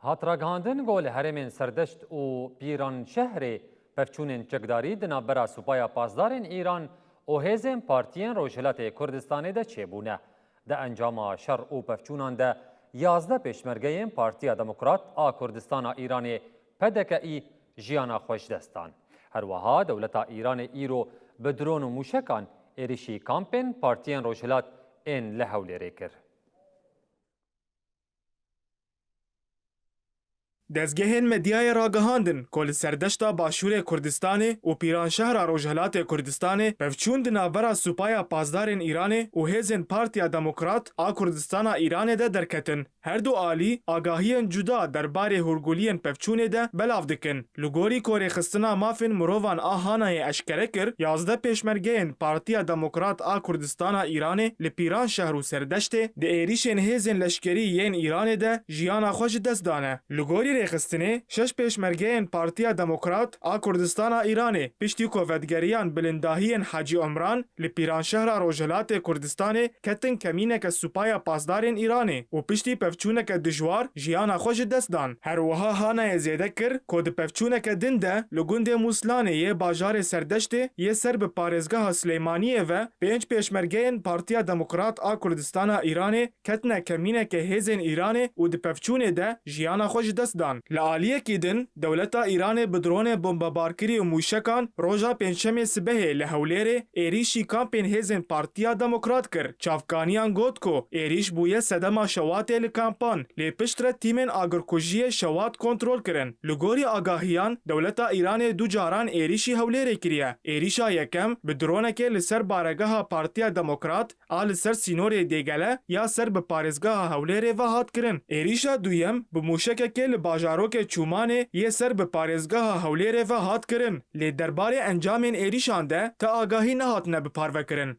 هاتراگاندن گل هرمین سردشت و پیران شهر پفچونین چکداری دنابرا سوپایا پاسدارین ایران و هزین پارتین روشلات کردستان ده چیبونه. ده انجام شر و پفچونان ده 11 پیشمرگین پارتیا دموکرات آ کردستان ایران پدکئی جیانا خوش دستان. هر وها دولتا ایران ایرو بدرون و موشکان ایریشی کامپین پارتین روشلات این لحولی ریکر. دزگهên medyayê ragihandin ku li serdeshta Başûrê Kurdistanê û Pîranşehra Rojhilatê Kurdistanê pevçûn di navbera supaya pazdarên Îranê û hêzên Partiya Demokrat a Kurdistana Îranê de derketin. Her du alî agahiyên cuda derbarê hûrguliyên pevçûnê de belav dikin. Li gorî korêxistina mafên mirovan a Hanayê eşkere kir, 11 pêşmergeyên Partiya Demokrat a Kurdistana Îranê li Pîranşehr û Serdeştê di êrişên hêzên leşkerî yên Îranê de jiyana xwe ji dest dane. Li gorî rêxistinê, 6 pêşmergeyên Partiya Demokrat a Kurdistana Îranê piştî ku vedgeriyan bilindahiyên Hacî Umran li Pîranşehra Rojhilatê Kurdistanê ketin kemîneke supaya pasdarên Îranê û piştî pevçûneke dijwar jiyana xwe ji dest dan. Her wiha Hanayê zêde kir ku di pevçûneke din de li gundê Muslanê yê bajarê Serdeştê yê ser bi parêzgeha Silêmaniyê ve 5 pêşmergeyên Partiya Demokrat a Kurdistana Îranê ketine kemîneke hêzên Îranê û di pevçûnê de jiyana xwe ji dest dan. Li aliyekî din, dewleta Îranê bi dronê bombebarkirî û mûşekan roja pênçemê sibehê li Hewlêrê êrişî kampên hêzên Partiya Demokrat kir. Çavkaniyan got ku êriş bûye sedema şewatê li kampan. Lê piştre tîmên agirkujiyê şewat kontrol kirin. Li gorî agahiyan, dewleta Îranê du caran êrişî Hewlêrê kiriye. Êrişa yekem bi dronekê li ser baregeha Partiya Demokrat a li ser sînorê Dêgele ya ser bi parêzgeha Hewlêrê ve hat kirin. Êrişa duyem bi mûşekekê li bajarokê Çûmanê yê ser bi parêzgeha Hewlêrê ve hat kirin. Lê derbarê encamên êrişan de te agahî nehatine biparvekirin.